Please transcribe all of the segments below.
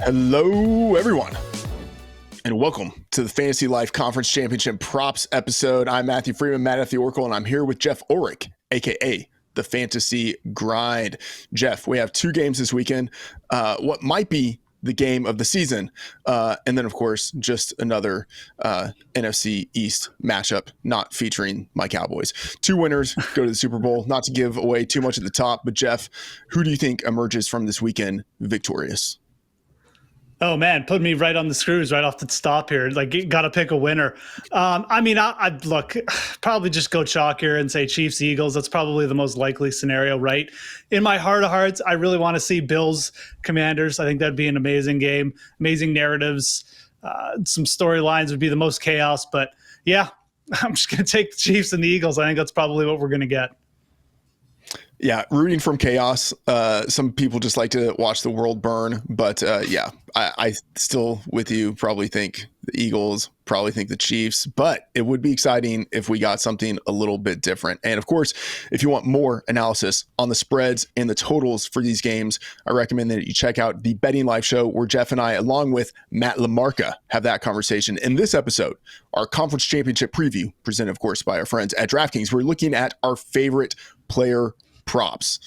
Hello, everyone, and welcome to the Fantasy Life Conference Championship Props episode. I'm Matthew Freedman, Matt at the Oracle, and I'm here with Geoff Ulrich, aka the Fantasy Grind. Geoff, we have two games this weekend. What might be the game of the season, and then, of course, just another NFC East matchup not featuring my Cowboys. Two winners go to the Super Bowl. Not to give away too much at the top, but Geoff, who do you think emerges from this weekend victorious? Oh man, put me right on the screws right off the top here. Like, got to pick a winner. I'd look, probably just go chalk here and say Chiefs Eagles. That's probably the most likely scenario, right? In my heart of hearts, I really want to see Bills Commanders. I think that'd be an amazing game, amazing narratives. Some storylines would be the most chaos, but yeah, I'm just going to take the Chiefs and the Eagles. I think that's probably what we're going to get. Yeah, rooting from chaos. Some people just like to watch the world burn, but yeah, I still with you probably think the Eagles, probably think the Chiefs, but it would be exciting if we got something a little bit different. And of course, if you want more analysis on the spreads and the totals for these games, I recommend that you check out the Betting Life Show, where Geoff and I, along with Matt LaMarca, have that conversation. In this episode, our conference championship preview, presented of course by our friends at DraftKings, we're looking at our favorite player props.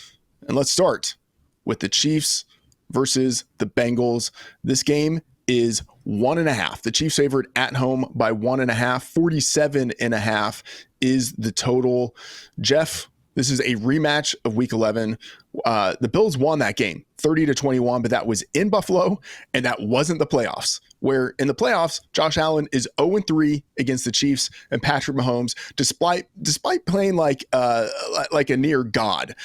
And let's start with the Chiefs versus the Bengals. This game is 1.5. The Chiefs favored at home by 1.5. 47.5 is the total. Geoff, this is a rematch of week 11. The Bills won that game 30-21, but that was in Buffalo, and that wasn't the playoffs, where in the playoffs, Josh Allen is 0-3 against the Chiefs and Patrick Mahomes, despite playing like a near god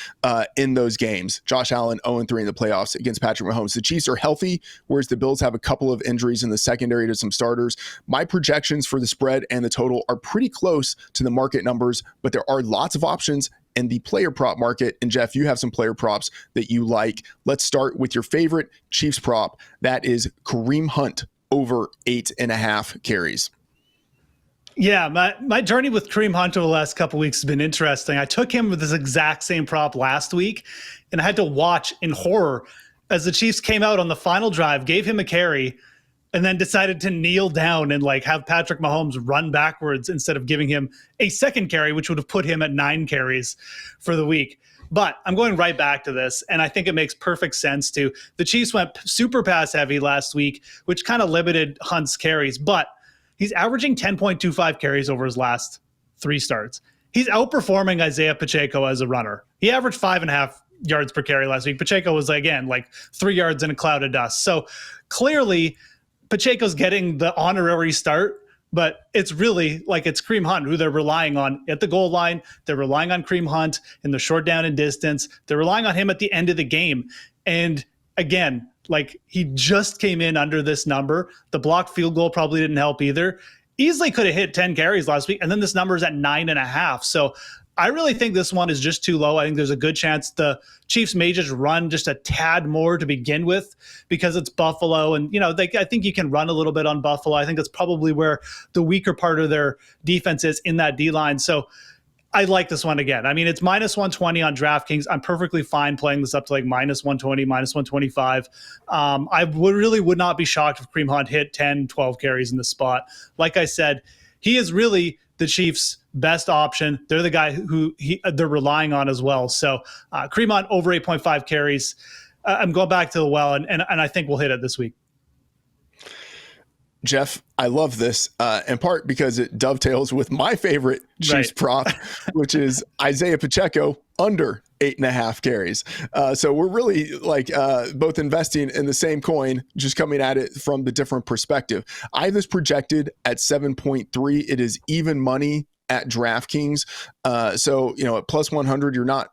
in those games. Josh Allen 0-3 in the playoffs against Patrick Mahomes. The Chiefs are healthy, whereas the Bills have a couple of injuries in the secondary to some starters. My projections for the spread and the total are pretty close to the market numbers, but there are lots of options in the player prop market. And Geoff, you have some player props that you like. Let's start with your favorite Chiefs prop. That is Kareem Hunt over 8.5 carries. Yeah, my journey with Kareem Hunt over the last couple of weeks has been interesting. I took him with this exact same prop last week, and I had to watch in horror as the Chiefs came out on the final drive, gave him a carry, and then decided to kneel down and have Patrick Mahomes run backwards instead of giving him a second carry, which would have put him at 9 carries for the week. But I'm going right back to this, and I think it makes perfect sense to. The Chiefs went super pass heavy last week, which kind of limited Hunt's carries, but he's averaging 10.25 carries over his last 3 starts. He's outperforming Isaiah Pacheco as a runner. He averaged 5.5 yards per carry last week. Pacheco was, again, 3 yards in a cloud of dust. So clearly, Pacheco's getting the honorary start, but it's really it's Kareem Hunt who they're relying on at the goal line. They're relying on Kareem Hunt in the short down and distance. They're relying on him at the end of the game. And again, he just came in under this number. The blocked field goal probably didn't help either. Easily could have hit 10 carries last week, and then this number is at 9.5. So I really think this one is just too low. I think there's a good chance the Chiefs may just run just a tad more to begin with because it's Buffalo. And, I think you can run a little bit on Buffalo. I think that's probably where the weaker part of their defense is in that D-line. So I like this one again. I mean, it's minus 120 on DraftKings. I'm perfectly fine playing this up to minus 120, minus 125. I would not be shocked if Kareem Hunt hit 10, 12 carries in this spot. Like I said, he is really the Chiefs' best option. They're the guy who they're relying on as well. So Kareem Hunt over 8.5 carries. I'm going back to the well, and I think we'll hit it this week. Geoff, I love this in part because it dovetails with my favorite Chiefs prop, which is Isaiah Pacheco under 8.5 carries. So we're really both investing in the same coin, just coming at it from the different perspective. I have this projected at 7.3. It is even money at DraftKings. So, at plus 100, you're not,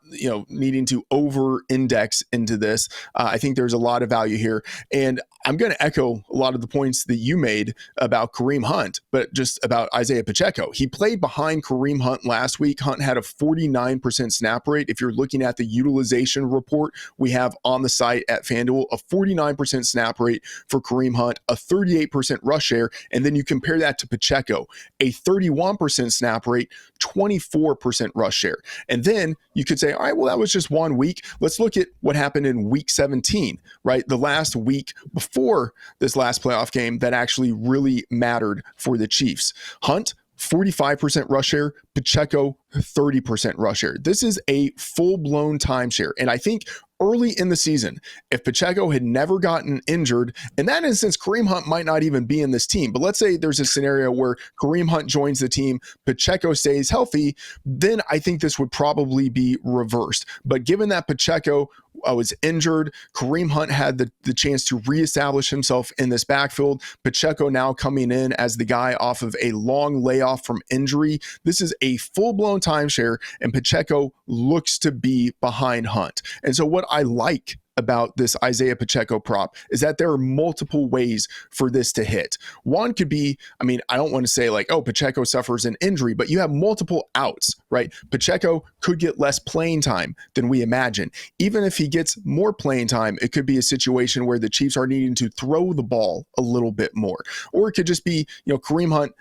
needing to over index into this. I think there's a lot of value here. And I'm going to echo a lot of the points that you made about Kareem Hunt, but just about Isaiah Pacheco. He played behind Kareem Hunt last week. Hunt had a 49% snap rate. If you're looking at the utilization report we have on the site at FanDuel, a 49% snap rate for Kareem Hunt, a 38% rush share. And then you compare that to Pacheco, a 31% snap snap rate, 24% rush share. And then you could say, all right, well, that was just 1 week. Let's look at what happened in week 17, right? The last week before this last playoff game that actually really mattered for the Chiefs. Hunt, 45% rush share, Pacheco, 30% rush share. This is a full-blown timeshare. And I think early in the season, if Pacheco had never gotten injured, in that instance, Kareem Hunt might not even be in this team. But let's say there's a scenario where Kareem Hunt joins the team, Pacheco stays healthy, then I think this would probably be reversed. But given that Pacheco was injured, Kareem Hunt had the chance to reestablish himself in this backfield. Pacheco now coming in as the guy off of a long layoff from injury. This is a full-blown timeshare, and Pacheco looks to be behind Hunt. And so what I like about this Isaiah Pacheco prop is that there are multiple ways for this to hit. One could be, I mean, I don't want to say like, oh, Pacheco suffers an injury, but you have multiple outs, right? Pacheco could get less playing time than we imagine. Even if he gets more playing time, it could be a situation where the Chiefs are needing to throw the ball a little bit more. Or it could just be, Kareem Hunt,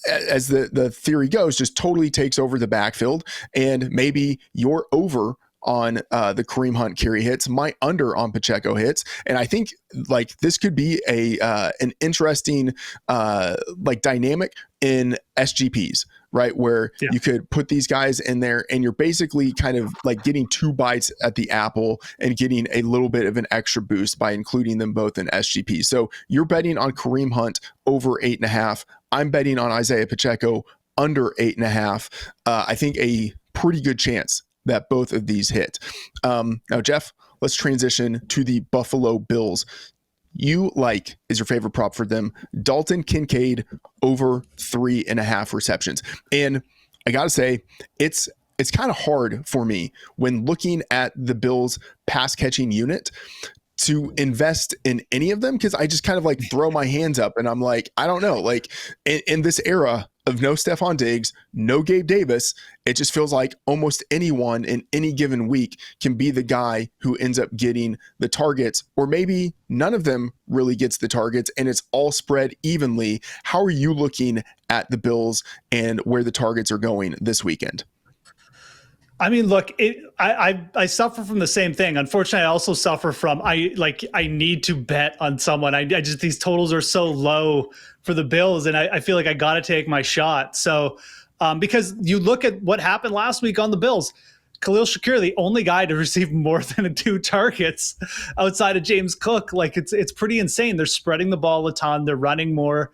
as the theory goes, just totally takes over the backfield, and maybe you're over on the Kareem Hunt carry hits, my under on Pacheco hits. And I think like this could be an interesting like dynamic in SGPs, right? Where you could put these guys in there and you're basically kind of like getting 2 bites at the apple and getting a little bit of an extra boost by including them both in SGP. So you're betting on Kareem Hunt over 8.5. I'm betting on Isaiah Pacheco under 8.5. I think a pretty good chance that both of these hit. Now, Geoff, let's transition to the Buffalo Bills. You is your favorite prop for them, Dalton Kincaid over 3.5 receptions. And I got to say, it's kind of hard for me when looking at the Bills pass catching unit to invest in any of them, because I just kind of like throw my hands up and I'm like, I don't know, like in this era of no Stephon Diggs, no Gabe Davis, it just feels like almost anyone in any given week can be the guy who ends up getting the targets, or maybe none of them really gets the targets and it's all spread evenly. How are you looking at the Bills and where the targets are going this weekend? I mean, look, I suffer from the same thing. Unfortunately, I also suffer from I need to bet on someone. I just, these totals are so low for the Bills, and I feel like I got to take my shot. So because you look at what happened last week on the Bills, Khalil Shakir, the only guy to receive more than 2 targets outside of James Cook, like it's pretty insane. They're spreading the ball a ton. They're running more.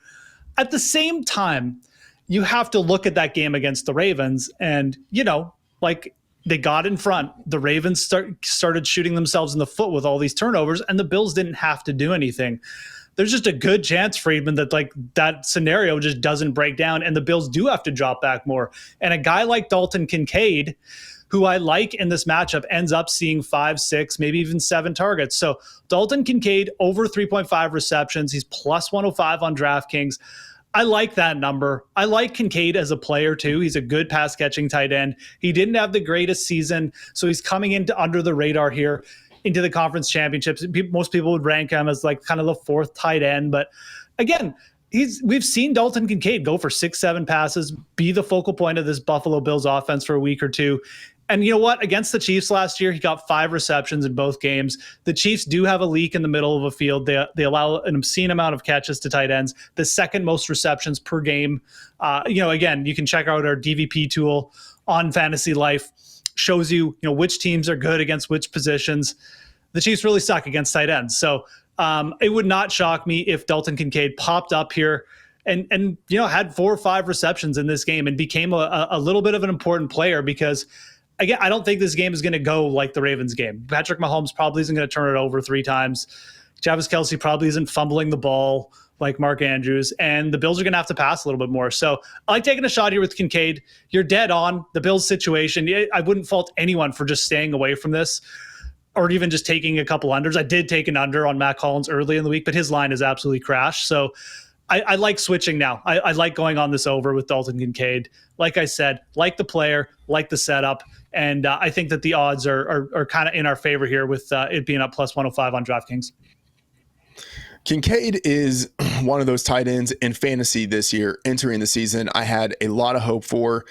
At the same time, you have to look at that game against the Ravens, and like they got in front. The Ravens started shooting themselves in the foot with all these turnovers, and the Bills didn't have to do anything. There's just a good chance, Freedman, that like that scenario just doesn't break down, and the Bills do have to drop back more. And a guy like Dalton Kincaid, who I like in this matchup, ends up seeing 5, 6, maybe even 7 targets. So Dalton Kincaid over 3.5 receptions. He's plus 105 on DraftKings. I like that number. I like Kincaid as a player too. He's a good pass catching tight end. He didn't have the greatest season, so he's coming into under the radar here into the conference championships. Most people would rank him as like kind of the 4th tight end, but again, we've seen Dalton Kincaid go for 6, 7 passes, be the focal point of this Buffalo Bills offense for a week or two. And you know what? Against the Chiefs last year, he got 5 receptions in both games. The Chiefs do have a leak in the middle of a field. They allow an obscene amount of catches to tight ends, the 2nd most receptions per game. Again, you can check out our DVP tool on Fantasy Life. Shows you, which teams are good against which positions. The Chiefs really suck against tight ends. So it would not shock me if Dalton Kincaid popped up here and had 4 or 5 receptions in this game and became a little bit of an important player, because again, I don't think this game is going to go like the Ravens game. Patrick Mahomes probably isn't going to turn it over 3 times. Travis Kelce probably isn't fumbling the ball like Mark Andrews, and the Bills are going to have to pass a little bit more. So I like taking a shot here with Kincaid. You're dead on the Bills situation. I wouldn't fault anyone for just staying away from this or even just taking a couple unders. I did take an under on Matt Collins early in the week, but his line has absolutely crashed. So I like switching now. I like going on this over with Dalton Kincaid. Like I said, like the player, like the setup. And I think that the odds are kind of in our favor here with it being up plus 105 on DraftKings. Kincaid is one of those tight ends in fantasy this year entering the season. I had a lot of hope for.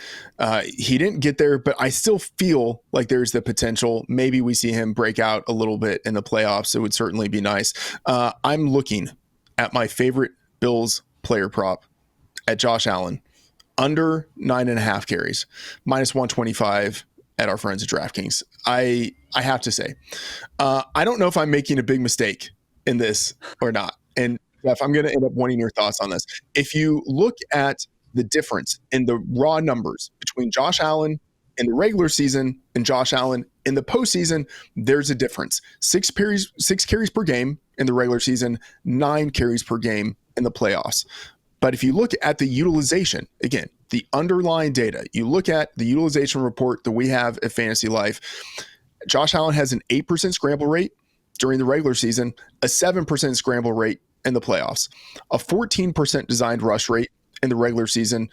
He didn't get there, but I still feel like there's the potential. Maybe we see him break out a little bit in the playoffs. It would certainly be nice. I'm looking at my favorite Bills player prop at Josh Allen, under 9.5 carries, minus 125 at our friends at DraftKings. I have to say, I don't know if I'm making a big mistake in this or not. And Geoff, I'm going to end up wanting your thoughts on this. If you look at the difference in the raw numbers between Josh Allen in the regular season and Josh Allen in the postseason, there's a difference. 6 carries per game in the regular season, 9 carries per game in the playoffs. But if you look at the utilization, again, the underlying data, you look at the utilization report that we have at Fantasy Life, Josh Allen has an 8% scramble rate during the regular season, a 7% scramble rate in the playoffs, a 14% designed rush rate in the regular season,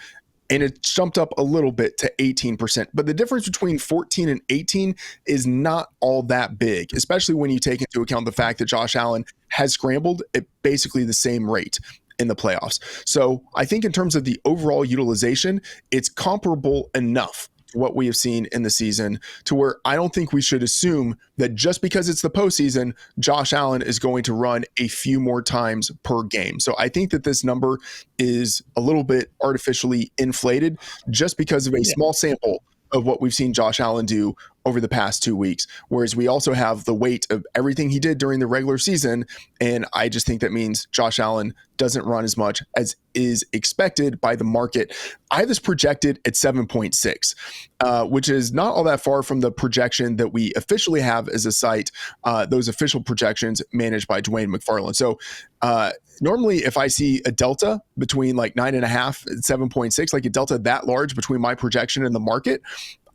and it jumped up a little bit to 18%. But the difference between 14 and 18 is not all that big, especially when you take into account the fact that Josh Allen has scrambled at basically the same rate in the playoffs. So I think in terms of the overall utilization, it's comparable enough to what we have seen in the season to where I don't think we should assume that just because it's the postseason, Josh Allen is going to run a few more times per game. So I think that this number is a little bit artificially inflated just because of a small sample of what we've seen Josh Allen do over the past 2 weeks. Whereas we also have the weight of everything he did during the regular season. And I just think that means Josh Allen doesn't run as much as is expected by the market. I have this projected at 7.6, which is not all that far from the projection that we officially have as a site, those official projections managed by Dwayne McFarland. So normally if I see a delta between like 9.5 and 7.6, like a delta that large between my projection and the market,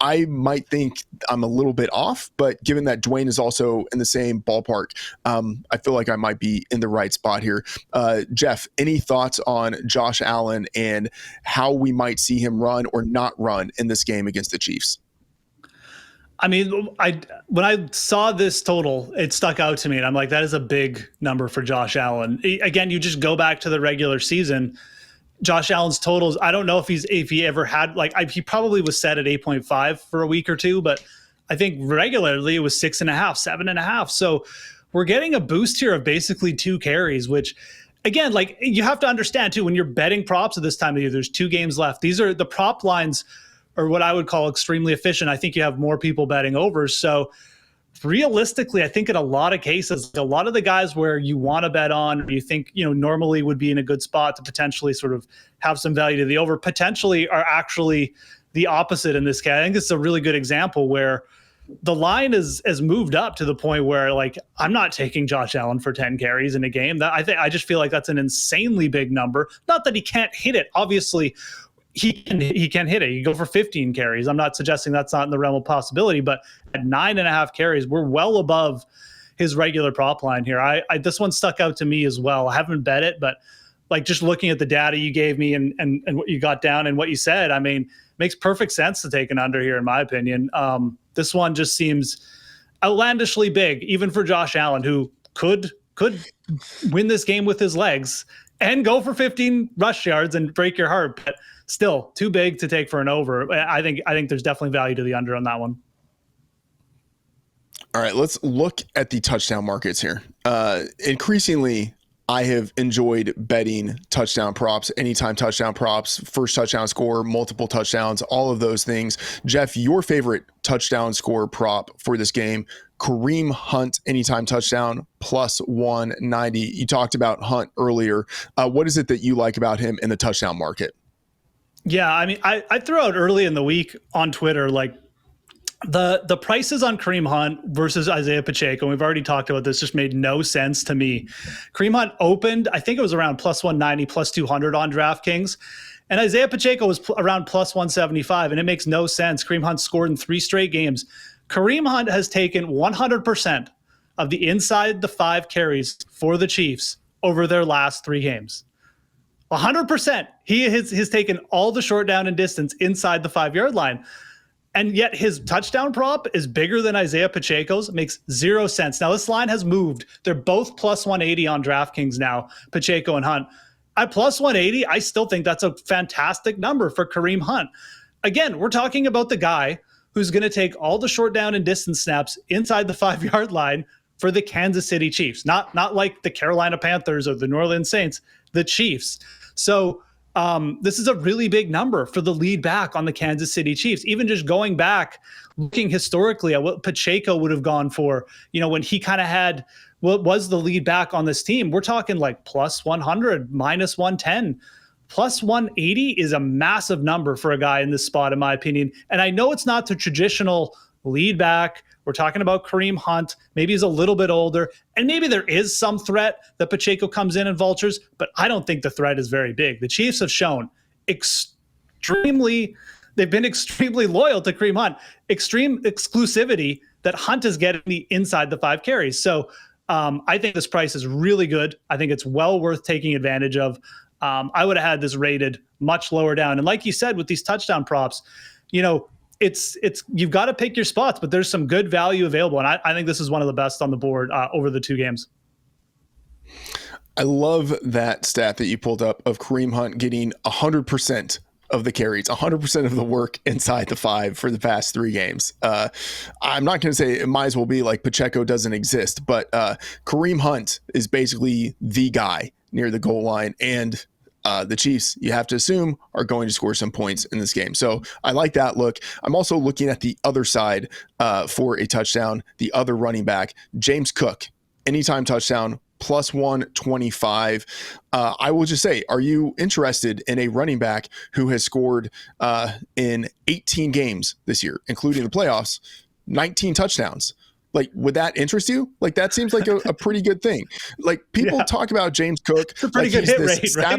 I might think I'm a little bit off, but given that Dwayne is also in the same ballpark, I feel like I might be in the right spot here. Geoff, any thoughts on Josh Allen and how we might see him run or not run in this game against the Chiefs? I mean, when I saw this total, it stuck out to me, and I'm like, that is a big number for Josh Allen. Again, you just go back to the regular season. Josh Allen's totals, I don't know if he ever had, he probably was set at 8.5 for a week or two, but I think regularly it was 6.5, 7.5. So we're getting a boost here of basically 2 carries, which again, you have to understand too, when you're betting props at this time of year, there's 2 games left. These are the prop lines are what I would call extremely efficient. I think you have more people betting overs. So realistically, I think in a lot of cases, a lot of the guys where you want to bet on, or you think, normally would be in a good spot to potentially sort of have some value to the over, potentially are actually the opposite in this case. I think this is a really good example where the line has moved up to the point where I'm not taking Josh Allen for 10 carries in a game. I just feel like that's an insanely big number. Not that he can't hit it. Obviously, he can hit it. You go for 15 carries. I'm not suggesting that's not in the realm of possibility, but at 9.5 carries, we're well above his regular prop line here. This one stuck out to me as well. I haven't bet it, but just looking at the data you gave me and what you got down and what you said, I mean, makes perfect sense to take an under here, in my opinion. This one just seems outlandishly big, even for Josh Allen, who could win this game with his legs and go for 15 rush yards and break your heart, but still too big to take for an over. I think there's definitely value to the under on that one. All right, let's look at the touchdown markets here. Increasingly, I have enjoyed betting touchdown props, anytime touchdown props, first touchdown score, multiple touchdowns, all of those things. Geoff, your favorite touchdown score prop for this game, Kareem Hunt, anytime touchdown, plus 190. You talked about Hunt earlier. What is it that you like about him in the touchdown market? Yeah, I mean, I threw out early in the week on Twitter, the prices on Kareem Hunt versus Isaiah Pacheco, and we've already talked about this, just made no sense to me. Kareem Hunt opened, I think it was around plus 190, plus 200 on DraftKings, and Isaiah Pacheco was around plus 175, and it makes no sense. Kareem Hunt scored in 3 straight games. Kareem Hunt has taken 100% of the inside the 5 carries for the Chiefs over their last 3 games. 100%. He has taken all the short down and distance inside the 5-yard line. And yet his touchdown prop is bigger than Isaiah Pacheco's. Makes zero sense. Now this line has moved. They're both plus 180 on DraftKings now, Pacheco and Hunt. At plus 180, I still think that's a fantastic number for Kareem Hunt. Again, we're talking about the guy who's going to take all the short down and distance snaps inside the 5-yard line for the Kansas City Chiefs, not like the Carolina Panthers or the New Orleans Saints, the Chiefs. So this is a really big number for the lead back on the Kansas City Chiefs. Even just going back, looking historically at what Pacheco would have gone for, when he kind of had what was the lead back on this team, we're talking like plus 100, minus 110. Plus 180 is a massive number for a guy in this spot, in my opinion. And I know it's not the traditional lead back. We're talking about Kareem Hunt. Maybe he's a little bit older, and maybe there is some threat that Pacheco comes in and vultures, but I don't think the threat is very big. The Chiefs have shown they've been extremely loyal to Kareem Hunt, extreme exclusivity that Hunt is getting the inside the 5 carries. So I think this price is really good. I think it's well worth taking advantage of. I would have had this rated much lower down. And like you said, with these touchdown props, it's you've got to pick your spots, but there's some good value available. And I think this is one of the best on the board over the 2 games. I love that stat that you pulled up of Kareem Hunt getting 100% of the carries, 100% of the work inside the 5 for the past 3 games. I'm not going to say it might as well be like Pacheco doesn't exist, but Kareem Hunt is basically the guy near the goal line, and the Chiefs, you have to assume, are going to score some points in this game. So I like that look. I'm also looking at the other side for a touchdown, the other running back, James Cook, anytime touchdown, plus 125. I will just say, are you interested in a running back who has scored in 18 games this year, including the playoffs, 19 touchdowns? Like, would that interest you? Like, that seems like a pretty good thing. Like, people talk about James Cook. It's a pretty good hit rate, right?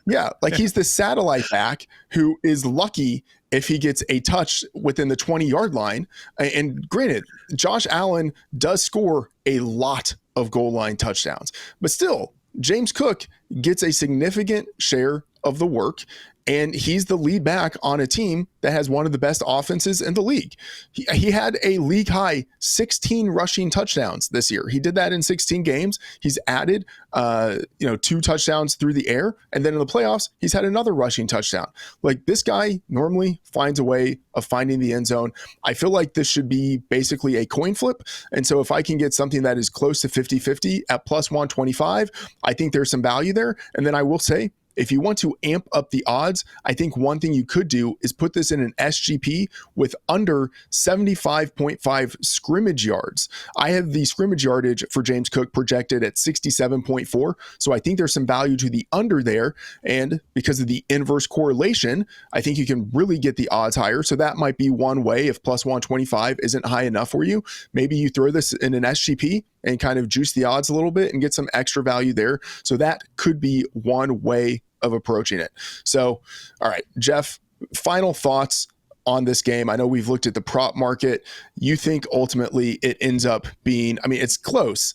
Yeah. Like, he's the satellite back who is lucky if he gets a touch within the 20-yard line. And granted, Josh Allen does score a lot of goal line touchdowns, but still, James Cook gets a significant share of the work, and he's the lead back on a team that has one of the best offenses in the league. He had a league high 16 rushing touchdowns this year. He did that in 16 games. He's added 2 touchdowns through the air, and then in the playoffs, he's had another rushing touchdown. Like, this guy normally finds a way of finding the end zone. I feel like this should be basically a coin flip. And so if I can get something that is close to 50-50 at plus 125, I think there's some value there. And then I will say, if you want to amp up the odds, I think one thing you could do is put this in an SGP with under 75.5 scrimmage yards. I have the scrimmage yardage for James Cook projected at 67.4. So I think there's some value to the under there. And because of the inverse correlation, I think you can really get the odds higher. So that might be one way. If plus 125 isn't high enough for you, maybe you throw this in an SGP and kind of juice the odds a little bit and get some extra value there. So that could be one way of approaching it. So, all right, Geoff, final thoughts on this game. I know we've looked at the prop market. You think ultimately it ends up being, I mean, it's close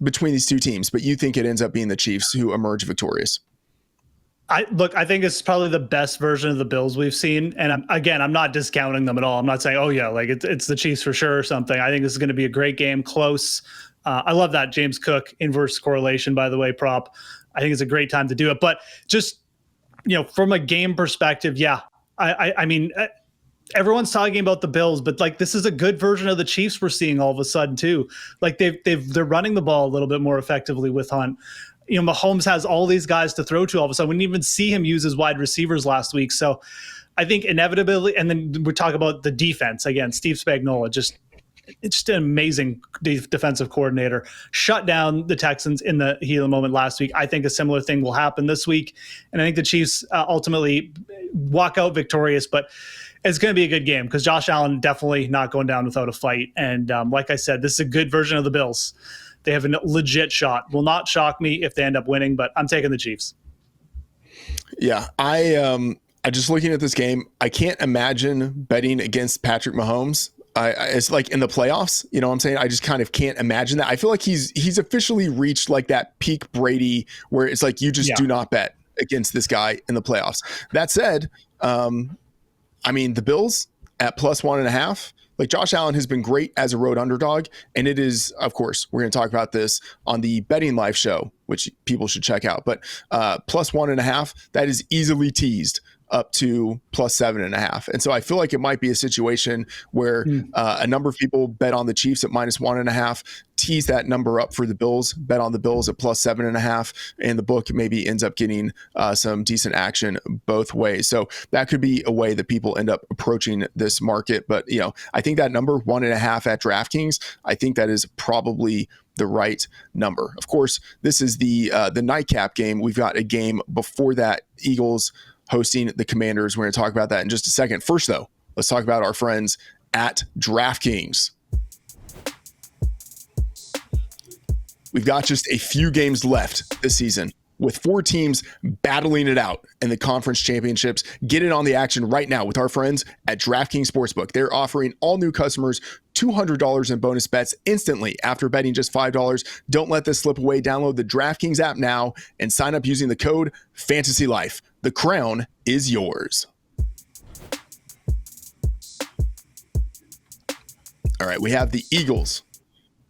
between these two teams, but you think it ends up being the Chiefs who emerge victorious? I think it's probably the best version of the Bills we've seen. And I'm not discounting them at all. I'm not saying, oh yeah, like it's the Chiefs for sure or something. I think this is going to be a great game, close. I love that James Cook inverse correlation, by the way, prop. I think it's a great time to do it. But just, from a game perspective, yeah, I mean, everyone's talking about the Bills, but like this is a good version of the Chiefs we're seeing all of a sudden too. Like they're running the ball a little bit more effectively with Hunt. Mahomes has all these guys to throw to all of a sudden. We didn't even see him use his wide receivers last week. So I think inevitably, and then we talk about the defense again, Steve Spagnuolo, it's just an amazing defensive coordinator. Shut down the Texans in the heat of the moment last week. I think a similar thing will happen this week. And I think the Chiefs ultimately walk out victorious, but it's going to be a good game because Josh Allen definitely not going down without a fight. And like I said, this is a good version of the Bills. They have a legit shot. Will not shock me if they end up winning, but I'm taking the Chiefs. Yeah, I just looking at this game, I can't imagine betting against Patrick Mahomes. It's like in the playoffs, you know what I'm saying? I just kind of can't imagine that. I feel like he's officially reached like that peak Brady where it's like you just do not bet against this guy in the playoffs. That said, I mean, the Bills at +1.5. Like, Josh Allen has been great as a road underdog, and it is, of course, we're going to talk about this on the Betting Life show, which people should check out. But +1.5, that is easily teased up to +7.5. And so I feel like it might be a situation where a number of people bet on the Chiefs at -1.5, tease that number up for the Bills, bet on the Bills at +7.5, and the book maybe ends up getting some decent action both ways. So that could be a way that people end up approaching this market. But, I think that number 1.5 at DraftKings, I think that is probably the right number. Of course, this is the nightcap game. We've got a game before that, Eagles hosting the Commanders. We're going to talk about that in just a second. First, though, let's talk about our friends at DraftKings. We've got just a few games left this season, with 4 teams battling it out in the conference championships. Get in on the action right now with our friends at DraftKings Sportsbook. They're offering all new customers $200 in bonus bets instantly after betting just $5. Don't let this slip away. Download the DraftKings app now and sign up using the code FANTASYLIFE. The crown is yours. All right, we have the Eagles.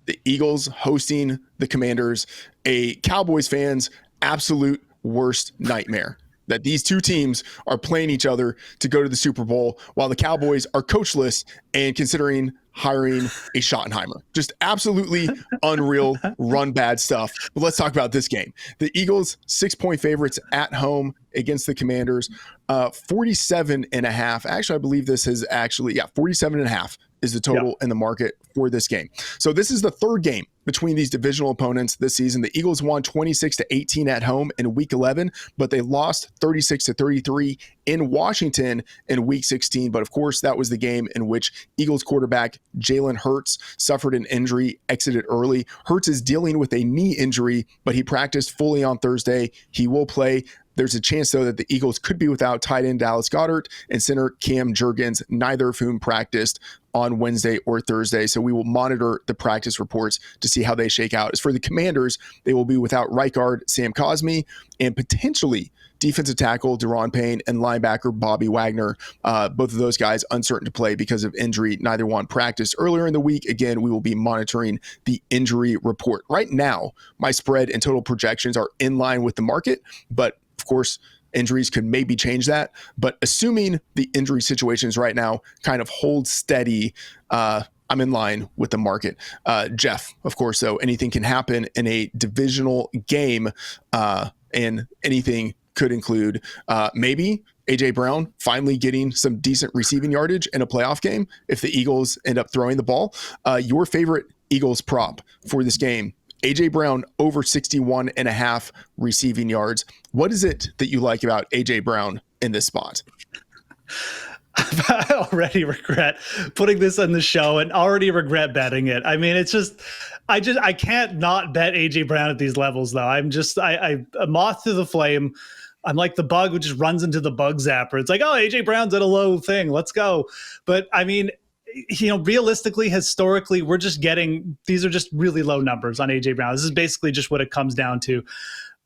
The Eagles hosting the Commanders, a Cowboys fans' absolute worst nightmare. That these two teams are playing each other to go to the Super Bowl while the Cowboys are coachless and considering hiring a Schottenheimer. Just absolutely unreal, run bad stuff. But let's talk about this game. The Eagles, 6-point favorites at home against the Commanders, 47.5. Actually, I believe this is 47.5 is the total in the market for this game. So this is the third game between these divisional opponents this season. The Eagles won 26-18 at home in week 11, but they lost 36-33 in Washington in week 16. But of course, that was the game in which Eagles quarterback Jalen Hurts suffered an injury, exited early. Hurts is dealing with a knee injury, but he practiced fully on Thursday. He will play. There's a chance, though, that the Eagles could be without tight end Dallas Goedert and center Cam Jurgens, neither of whom practiced on Wednesday or Thursday. So we will monitor the practice reports to see how they shake out. As for the Commanders, they will be without right guard Sam Cosmi and potentially defensive tackle Deron Payne and linebacker Bobby Wagner. Both of those guys uncertain to play because of injury. Neither one practiced earlier in the week. Again, we will be monitoring the injury report. Right now, my spread and total projections are in line with the market, but of course, injuries could maybe change that. But assuming the injury situations right now kind of hold steady, I'm in line with the market. Geoff, of course, though, anything can happen in a divisional game, and anything could include maybe A.J. Brown finally getting some decent receiving yardage in a playoff game if the Eagles end up throwing the ball. Your favorite Eagles prop for this game, A.J. Brown over 61.5 receiving yards. What is it that you like about A.J. Brown in this spot? I already regret putting this on the show and already regret betting it. I mean, I can't not bet A.J. Brown at these levels, though. I'm a moth to the flame. I'm like the bug who just runs into the bug zapper. It's like, oh, A.J. Brown's at a low thing. Let's go. But I mean, realistically, historically, these are just really low numbers on A.J. Brown. This is basically just what it comes down to.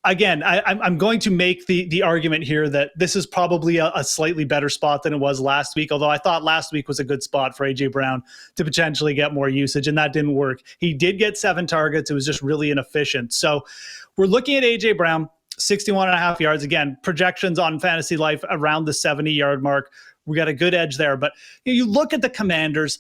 Again, I'm going to make the argument here that this is probably a slightly better spot than it was last week, although I thought last week was a good spot for A.J. Brown to potentially get more usage, and that didn't work. He did get 7 targets. It was just really inefficient. So we're looking at A.J. Brown, 61.5 yards. Again, projections on Fantasy Life around the 70-yard mark. We got a good edge there. But you look at the Commanders,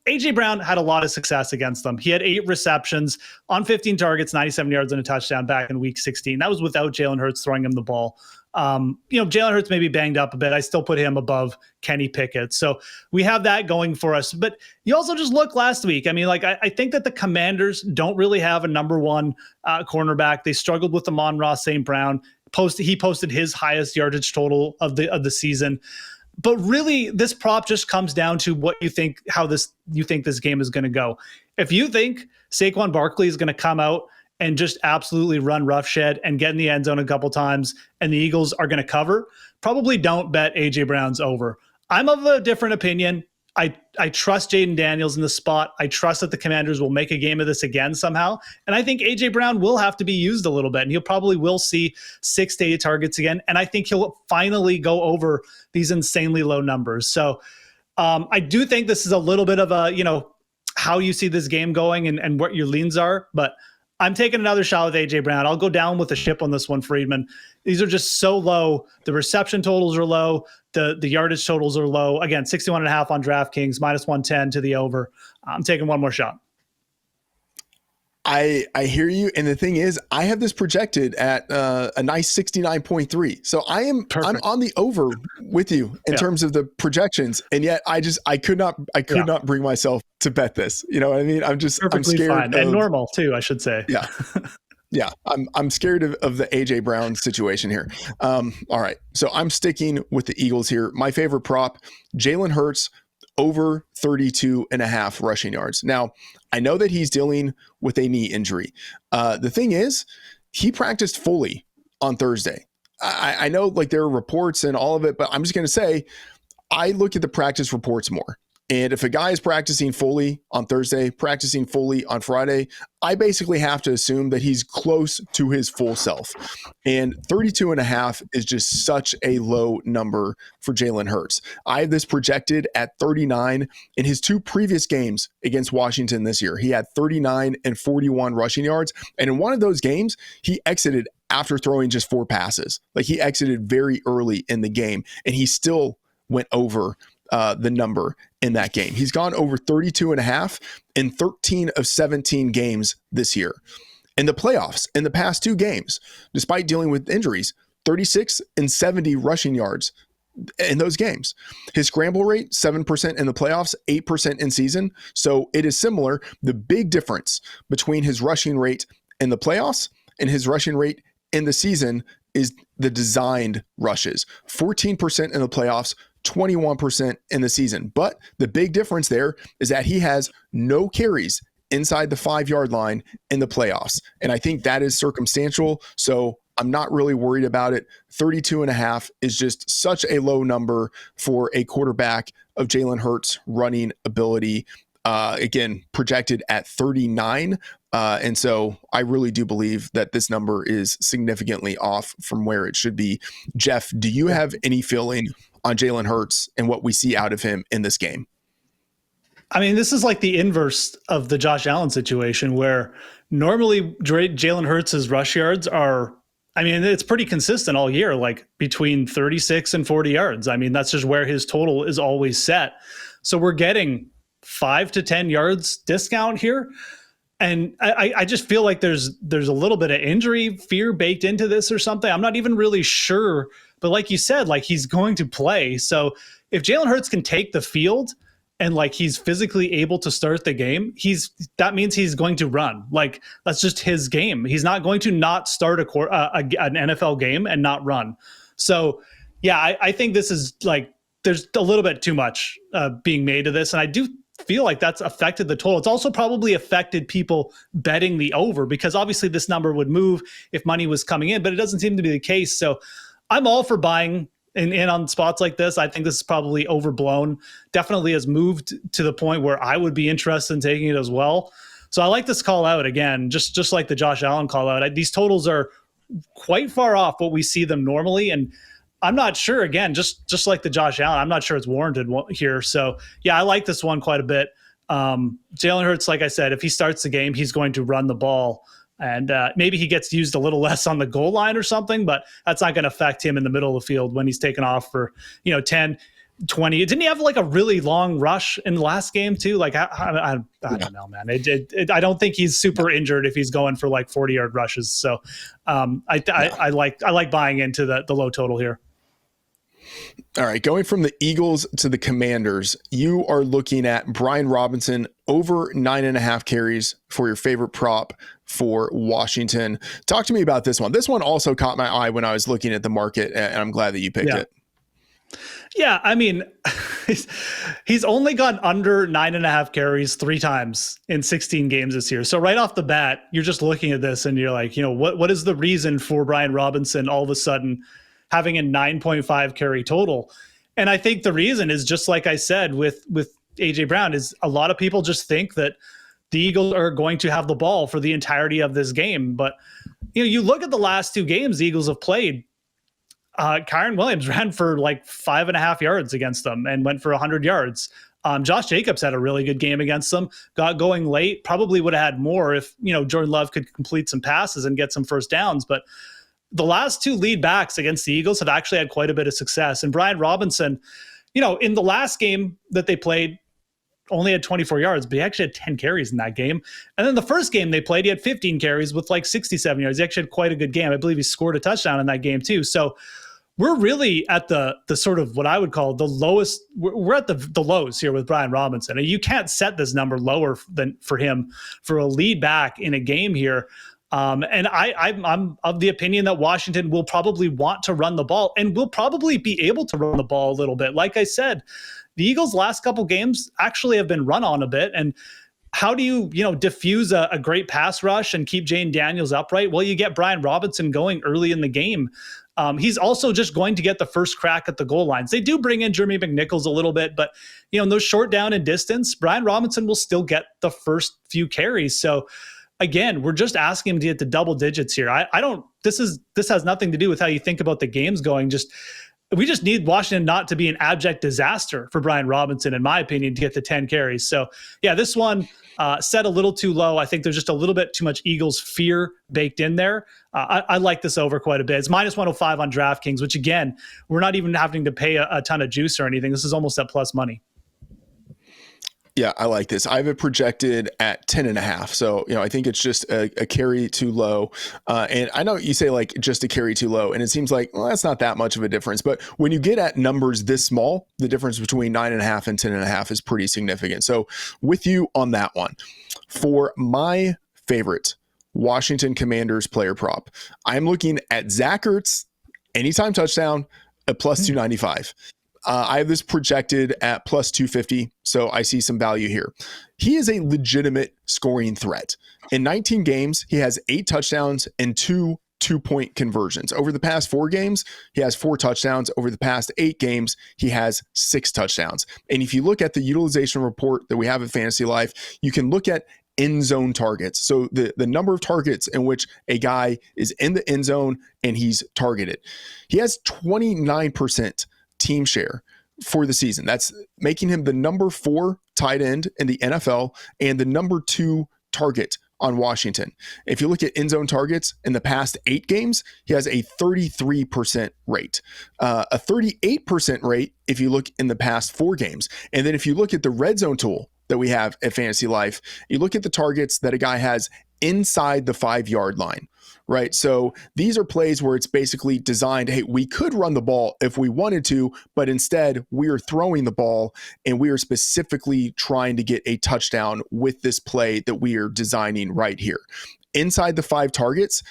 A.J. Brown had a lot of success against them. He had 8 receptions on 15 targets, 97 yards and a touchdown back in week 16. That was without Jalen Hurts throwing him the ball. Jalen Hurts maybe banged up a bit. I still put him above Kenny Pickett. So we have that going for us. But you also just look last week. I mean, I think that the Commanders don't really have a number one cornerback. They struggled with Amon-Ra St. Brown. He posted his highest yardage total of the season. But really, this prop just comes down to what you think this game is going to go. If you think Saquon Barkley is going to come out and just absolutely run roughshed and get in the end zone a couple times, and the Eagles are going to cover, probably don't bet A.J. Brown's over. I'm of a different opinion. I trust Jaden Daniels in the spot. I trust that the Commanders will make a game of this again somehow. And I think A.J. Brown will have to be used a little bit, and he'll probably will see 6 to 8 targets again. And I think he'll finally go over these insanely low numbers. So I do think this is a little bit of a, how you see this game going and what your leans are. But I'm taking another shot with A.J. Brown. I'll go down with the ship on this one, Freedman. These are just so low. The reception totals are low. The yardage totals are low. Again, 61.5 on DraftKings, minus 110 to the over. I'm taking one more shot. I hear you. And the thing is, I have this projected at a nice 69.3. So I'm on the over with you in terms of the projections. And yet I could not bring myself to bet this. You know what I mean? I'm scared. Fine. And normal too, I should say. Yeah. Yeah. I'm scared of the AJ Brown situation here. All right. So I'm sticking with the Eagles here. My favorite prop, Jalen Hurts, over 32.5 rushing yards. Now, I know that he's dealing with a knee injury. The thing is, he practiced fully on Thursday. I know like there are reports and all of it, but I'm just going to say, I look at the practice reports more. And if a guy is practicing fully on Thursday, practicing fully on Friday, I basically have to assume that he's close to his full self. And 32.5 is just such a low number for Jalen Hurts. I have this projected at 39 in his 2 previous games against Washington this year. He had 39 and 41 rushing yards. And in one of those games, he exited after throwing just 4 passes. Like he exited very early in the game, and he still went over the number in that game. He's gone over 32.5 in 13 of 17 games this year. In the playoffs, in the past 2 games, despite dealing with injuries, 36 and 70 rushing yards in those games. His scramble rate, 7% in the playoffs, 8% in season. So it is similar. The big difference between his rushing rate in the playoffs and his rushing rate in the season is the designed rushes. 14% in the playoffs, 21% in the season. But the big difference there is that he has no carries inside the 5-yard line in the playoffs. And I think that is circumstantial. So I'm not really worried about it. 32.5 is just such a low number for a quarterback of Jalen Hurts' running ability. Again, projected at 39. And so I really do believe that this number is significantly off from where it should be. Geoff, do you have any feeling on Jalen Hurts and what we see out of him in this game? I mean, this is like the inverse of the Josh Allen situation, where normally Jalen Hurts' rush yards are, I mean, it's pretty consistent all year, like between 36 and 40 yards. I mean, that's just where his total is always set. So we're getting 5 to 10 yards discount here. And I just feel like there's a little bit of injury fear baked into this or something. I'm not even really sure. But like you said, like he's going to play. So if Jalen Hurts can take the field and like he's physically able to start the game, that means he's going to run. Like that's just his game. He's not going to not start an NFL game and not run. So yeah, I think this is like there's a little bit too much being made of this, and I do feel like that's affected the total. It's also probably affected people betting the over, because obviously this number would move if money was coming in, but it doesn't seem to be the case. So I'm all for buying in on spots like this. I think this is probably overblown. Definitely has moved to the point where I would be interested in taking it as well. So I like this call out again, just like the Josh Allen call out. These totals are quite far off what we see them normally. And I'm not sure, again, just like the Josh Allen, I'm not sure it's warranted here. So yeah, I like this one quite a bit. Jalen Hurts, like I said, if he starts the game, he's going to run the ball. And maybe he gets used a little less on the goal line or something, but that's not going to affect him in the middle of the field when he's taken off for, 10, 20. Didn't he have like a really long rush in the last game too? Like, I don't know, man. I don't think he's super injured if he's going for like 40-yard rushes. So I like buying into the low total here. All right, going from the Eagles to the Commanders, you are looking at Brian Robinson over 9.5 carries for your favorite prop for Washington. Talk to me about this one. This one also caught my eye when I was looking at the market, and I'm glad that you picked it. Yeah, I mean, he's only gone under 9.5 carries 3 times in 16 games this year. So right off the bat, you're just looking at this and you're like, what is the reason for Brian Robinson all of a sudden having a 9.5 carry total? And I think the reason is just like I said with AJ Brown is a lot of people just think that the Eagles are going to have the ball for the entirety of this game. But, you look at the last two games the Eagles have played, Kyren Williams ran for like 5.5 yards against them and went for 100 yards. Josh Jacobs had a really good game against them, got going late, probably would have had more if, Jordan Love could complete some passes and get some first downs. But the last two lead backs against the Eagles have actually had quite a bit of success. And Brian Robinson, in the last game that they played, only had 24 yards, but he actually had 10 carries in that game. And then the first game they played, he had 15 carries with like 67 yards. He actually had quite a good game. I believe he scored a touchdown in that game too. So we're really at the sort of what I would call the lowest. We're at the lows here with Brian Robinson. And you can't set this number lower than for him for a lead back in a game here. And I'm of the opinion that Washington will probably want to run the ball and will probably be able to run the ball a little bit. Like I said, the Eagles' last couple games actually have been run on a bit. And how do you, diffuse a great pass rush and keep Jane Daniels upright? Well, you get Brian Robinson going early in the game. He's also just going to get the first crack at the goal lines. They do bring in Jeremy McNichols a little bit, but in those short down and distance, Brian Robinson will still get the first few carries. So again, we're just asking him to get to double digits here. This has nothing to do with how you think about the games going. We just need Washington not to be an abject disaster for Brian Robinson, in my opinion, to get to 10 carries. So yeah, this one set a little too low. I think there's just a little bit too much Eagles fear baked in there. I like this over quite a bit. It's minus 105 on DraftKings, which again, we're not even having to pay a ton of juice or anything. This is almost at plus money. Yeah, I like this. I have it projected at 10.5. So, I think it's just a carry too low. And I know you say like just a carry too low, and it seems like, well, that's not that much of a difference. But when you get at numbers this small, the difference between 9.5 and 10.5 is pretty significant. So with you on that one, for my favorite Washington Commanders player prop, I'm looking at Zach Ertz, anytime touchdown at plus 295. I have this projected at plus 250, so I see some value here. He is a legitimate scoring threat. In 19 games, he has 8 touchdowns and 2 two-point conversions. Over the past 4 games, he has 4 touchdowns. Over the past 8 games, he has 6 touchdowns. And if you look at the utilization report that we have at Fantasy Life, you can look at end zone targets. So the number of targets in which a guy is in the end zone and he's targeted. He has 29% team share for the season. That's making him the number 4 tight end in the NFL and the number 2 target on Washington. If you look at end zone targets in the past 8 games, he has a 33% rate, a 38% rate if you look in the past 4 games. And then if you look at the red zone tool that we have at Fantasy Life, you look at the targets that a guy has inside the 5-yard line. Right. So these are plays where it's basically designed, hey, we could run the ball if we wanted to, but instead we are throwing the ball and we are specifically trying to get a touchdown with this play that we are designing right here. Inside the 5 targets,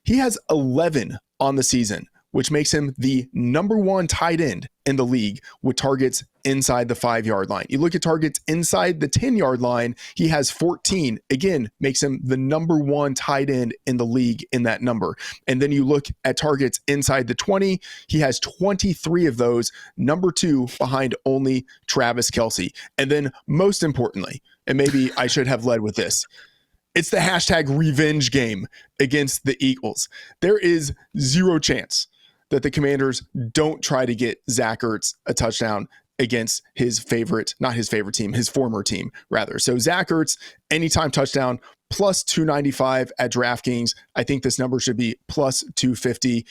he has 11 on the season, which makes him the number 1 tight end in the league with targets inside the 5-yard line. You look at targets inside the 10-yard line, he has 14. Again, makes him the number 1 tight end in the league in that number. And then you look at targets inside the 20, he has 23 of those, number 2 behind only Travis Kelce. And then most importantly, and maybe I should have led with this, it's the hashtag revenge game against the Eagles. There is 0 chance that the Commanders don't try to get Zach Ertz a touchdown against his former team, rather. So Zach Ertz, anytime touchdown, plus 295 at DraftKings. I think this number should be plus 250.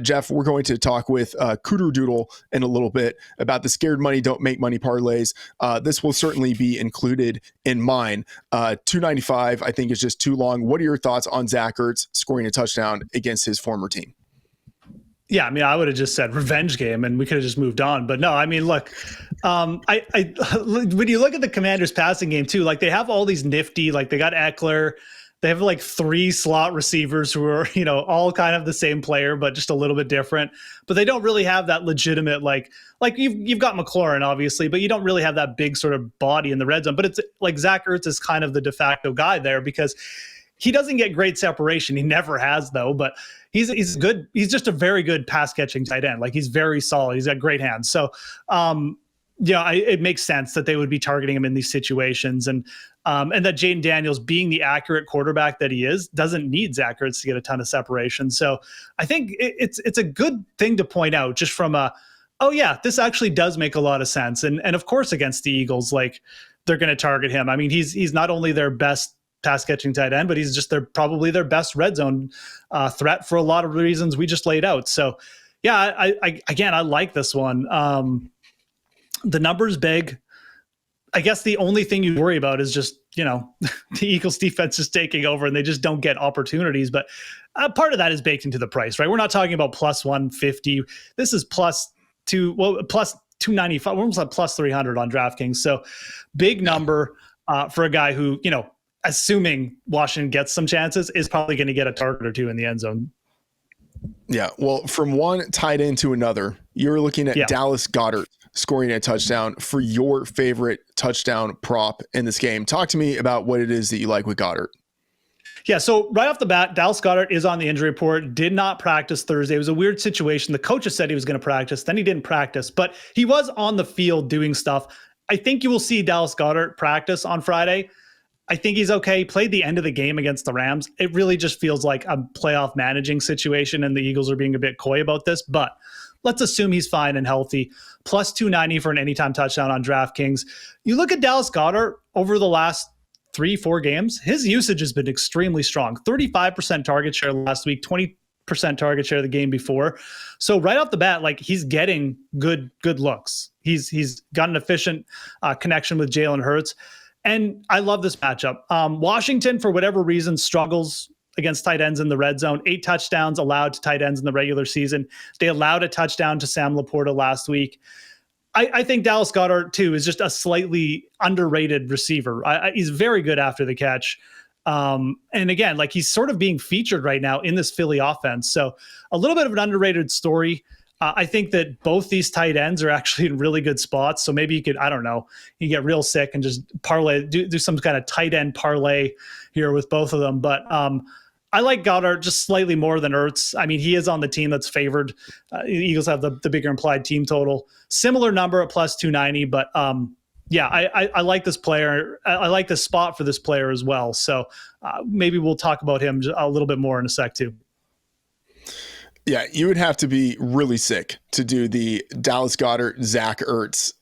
Geoff, we're going to talk with Cooterdoodle in a little bit about the scared money, don't make money parlays. This will certainly be included in mine. 295, I think, is just too long. What are your thoughts on Zach Ertz scoring a touchdown against his former team? Yeah, I mean, I would have just said revenge game and we could have just moved on. But no, I mean, look, when you look at the Commanders passing game too, like they have all these nifty, like they got Eckler, they have like 3 slot receivers who are, all kind of the same player, but just a little bit different. But they don't really have that legitimate, like you've got McLaurin, obviously, but you don't really have that big sort of body in the red zone. But it's like Zach Ertz is kind of the de facto guy there because he doesn't get great separation. He never has, though, but he's good. He's just a very good pass catching tight end. Like he's very solid. He's got great hands. So Yeah, it makes sense that they would be targeting him in these situations, and that Jaden Daniels, being the accurate quarterback that he is, doesn't need Zach Ertz to get a ton of separation. So I think it's a good thing to point out, just from oh yeah, this actually does make a lot of sense. And of course, against the Eagles, like, they're going to target him. I mean, he's not only their best pass catching tight end, but he's just probably their best red zone threat for a lot of reasons we just laid out. So yeah, I like this one. The number's big. I guess the only thing you worry about is just, the Eagles defense is taking over and they just don't get opportunities. But part of that is baked into the price, right? We're not talking about plus 150. This is plus 295. We're almost at plus 300 on DraftKings. So big number for a guy who, assuming Washington gets some chances, is probably going to get a target or two in the end zone. Yeah. Well, from one tight end to another, you're looking at Dallas Goedert scoring a touchdown for your favorite touchdown prop in this game. Talk to me about what it is that you like with Goedert. Yeah, so right off the bat, Dallas Goedert is on the injury report, did not practice Thursday. It was a weird situation. The coaches said he was going to practice, then he didn't practice, but he was on the field doing stuff. I think you will see Dallas Goedert practice on Friday. I think he's okay. He played the end of the game against the Rams. It really just feels like a playoff managing situation, and the Eagles are being a bit coy about this, but let's assume he's fine and healthy. Plus 290 for an anytime touchdown on DraftKings. You look at Dallas Goedert over the last 3-4 games, his usage has been extremely strong. 35% target share last week, 20% target share the game before. So right off the bat, like, he's getting good looks. He's got an efficient connection with Jalen Hurts. And I love this matchup. Washington, for whatever reason, struggles against tight ends in the red zone. 8 touchdowns allowed to tight ends in the regular season. They allowed a touchdown to Sam Laporta last week. I think Dallas Goedert, too, is just a slightly underrated receiver. He's very good after the catch. And again, like, he's sort of being featured right now in this Philly offense. So a little bit of an underrated story. I think that both these tight ends are actually in really good spots. So maybe you could, I don't know, you get real sick and just parlay, do some kind of tight end parlay here with both of them. But I like Goddard just slightly more than Ertz. I mean, he is on the team that's favored. Eagles have the bigger implied team total. Similar number at plus 290, but yeah, I like this player. I like the spot for this player as well. So maybe we'll talk about him a little bit more in a sec too. Yeah, you would have to be really sick to do the Dallas Goedert, Zach Ertz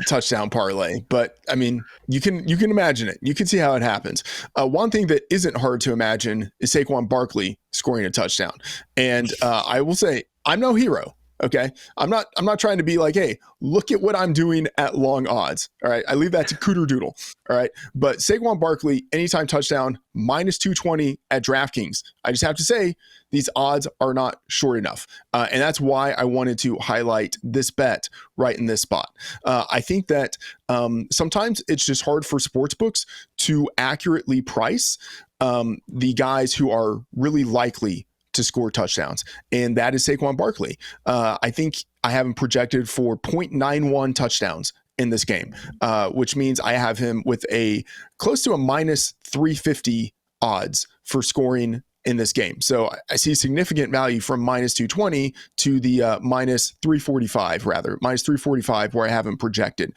touchdown parlay. But I mean, you can imagine it. You can see how it happens. One thing that isn't hard to imagine is Saquon Barkley scoring a touchdown. And I will say, I'm no hero. Okay, I'm not trying to be like, hey, look at what I'm doing at long odds. All right, I leave that to Cooterdoodle. All right, but Saquon Barkley, anytime touchdown, minus 220 at DraftKings. I just have to say, these odds are not short enough, and that's why I wanted to highlight this bet right in this spot. I think that sometimes it's just hard for sportsbooks to accurately price the guys who are really likely to score touchdowns, and that is Saquon Barkley. I think I have him projected for 0.91 touchdowns in this game, which means I have him with a close to a minus 350 odds for scoring in this game. So I see significant value from minus 220 to the minus 345, minus 345, where I have him projected.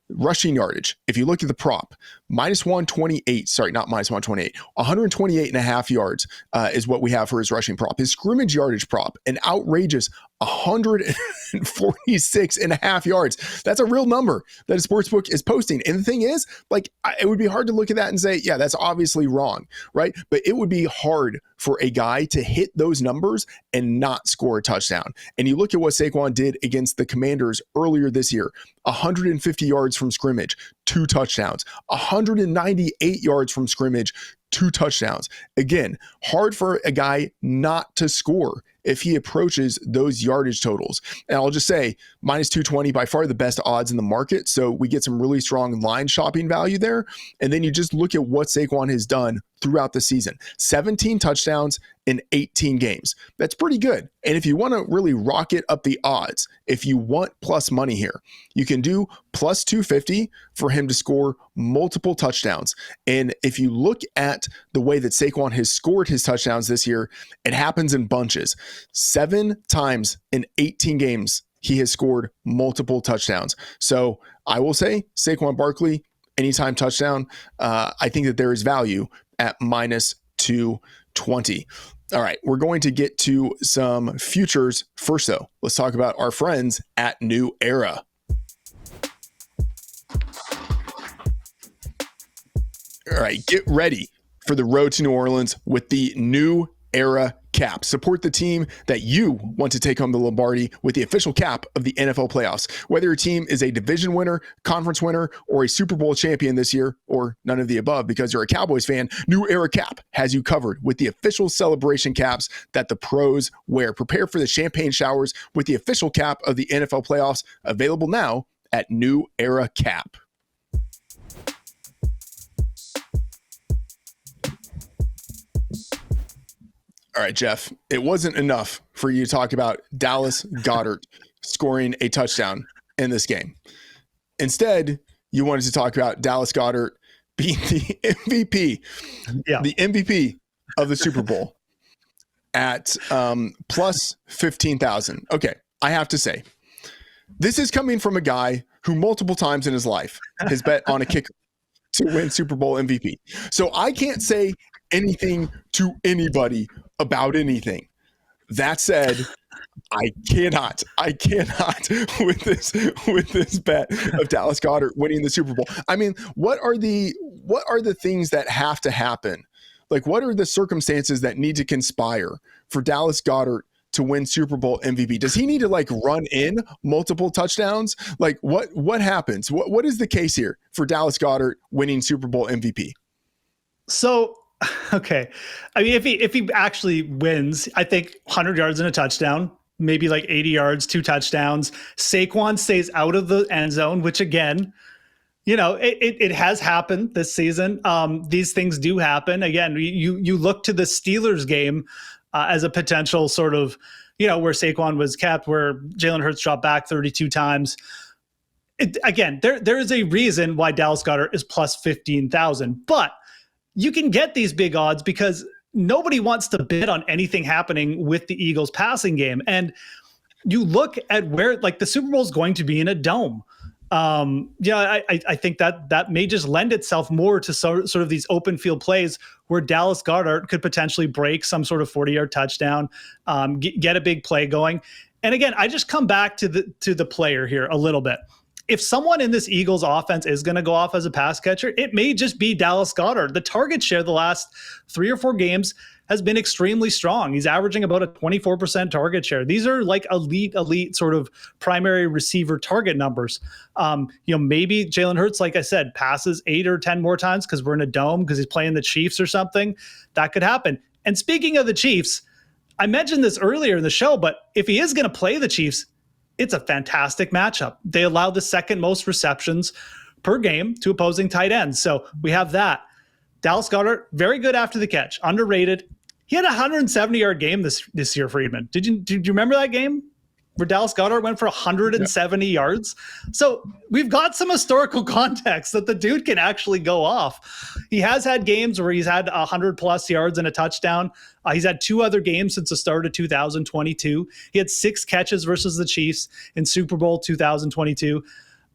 Rushing yardage, if you look at the prop, minus 128, sorry, not minus 128, 128 and a half yards is what we have for his rushing prop. His scrimmage yardage prop, an outrageous 146 and a half yards. That's a real number that a sportsbook is posting. And the thing is, like, it would be hard to look at that and say, yeah, that's obviously wrong, right? But it would be hard for a guy to hit those numbers and not score a touchdown. And you look at what Saquon did against the Commanders earlier this year, 150 yards from scrimmage, 2 touchdowns, 198 yards from scrimmage, 2 touchdowns. Again, hard for a guy not to score if he approaches those yardage totals. And I'll just say, minus 220, by far the best odds in the market. So we get some really strong line shopping value there. And then you just look at what Saquon has done throughout the season. 17 touchdowns in 18 games. That's pretty good. And if you want to really rocket up the odds, if you want plus money here, you can do plus 250 for him to score multiple touchdowns. And if you look at the way that Saquon has scored his touchdowns this year, it happens in bunches. 7 times in 18 games, he has scored multiple touchdowns. So I will say Saquon Barkley, anytime touchdown, I think that there is value at minus 220. All right, we're going to get to some futures first, though. Let's talk about our friends at New Era. All right, get ready for the road to New Orleans with the New Era cap. Support the team that you want to take home the Lombardi with the official cap of the NFL playoffs. Whether your team is a division winner, conference winner, or a Super Bowl champion this year, or none of the above because you're a Cowboys fan, New Era Cap has you covered with the official celebration caps that the pros wear. Prepare for the champagne showers with the official cap of the NFL playoffs, available now at New Era Cap. All right, Geoff, it wasn't enough for you to talk about Dallas Goedert scoring a touchdown in this game. Instead, you wanted to talk about Dallas Goedert being the MVP, the MVP of the Super Bowl at plus 15,000. Okay, I have to say, this is coming from a guy who multiple times in his life has bet on a kicker to win Super Bowl MVP. So I can't say anything to anybody about anything. That said, I cannot with this bet of Dallas Goedert winning the Super Bowl. I mean, what are the things that have to happen? Like, what are the circumstances that need to conspire for Dallas Goedert to win Super Bowl MVP? Does he need to like run in multiple touchdowns? Like what happens? What is the case here for Dallas Goedert winning Super Bowl MVP? So, okay. I mean, if he actually wins, I think 100 yards and a touchdown, maybe like 80 yards, 2 touchdowns. Saquon stays out of the end zone, which again, you know, it has happened this season. These things do happen. Again, you look to the Steelers game as a potential sort of, you know, where Saquon was kept, where Jalen Hurts dropped back 32 times. Again, there is a reason why Dallas Goedert is plus 15,000, but you can get these big odds because nobody wants to bet on anything happening with the Eagles passing game. And you look at where like the Super Bowl is going to be in a dome. I think that may just lend itself more to sort of these open field plays where Dallas Goedert could potentially break some sort of 40-yard touchdown, get a big play going. And again, I just come back to the player here a little bit. If someone in this Eagles offense is going to go off as a pass catcher, it may just be Dallas Goedert. The target share the last 3 or 4 games has been extremely strong. He's averaging about a 24% target share. These are like elite sort of primary receiver target numbers. Maybe Jalen Hurts, like I said, passes 8 or 10 more times because we're in a dome because he's playing the Chiefs or something. That could happen. And speaking of the Chiefs, I mentioned this earlier in the show, but if he is going to play the Chiefs, it's a fantastic matchup. They allow the second most receptions per game to opposing tight ends. So we have that. Dallas Goedert, very good after the catch, underrated. He had a 170-yard game this year, Freedman. Did you remember that game where Dallas Goedert went for 170 yards? So we've got some historical context that the dude can actually go off. He has had games where he's had 100-plus yards and a touchdown. He's had 2 other games since the start of 2022. He had 6 catches versus the Chiefs in Super Bowl 2022.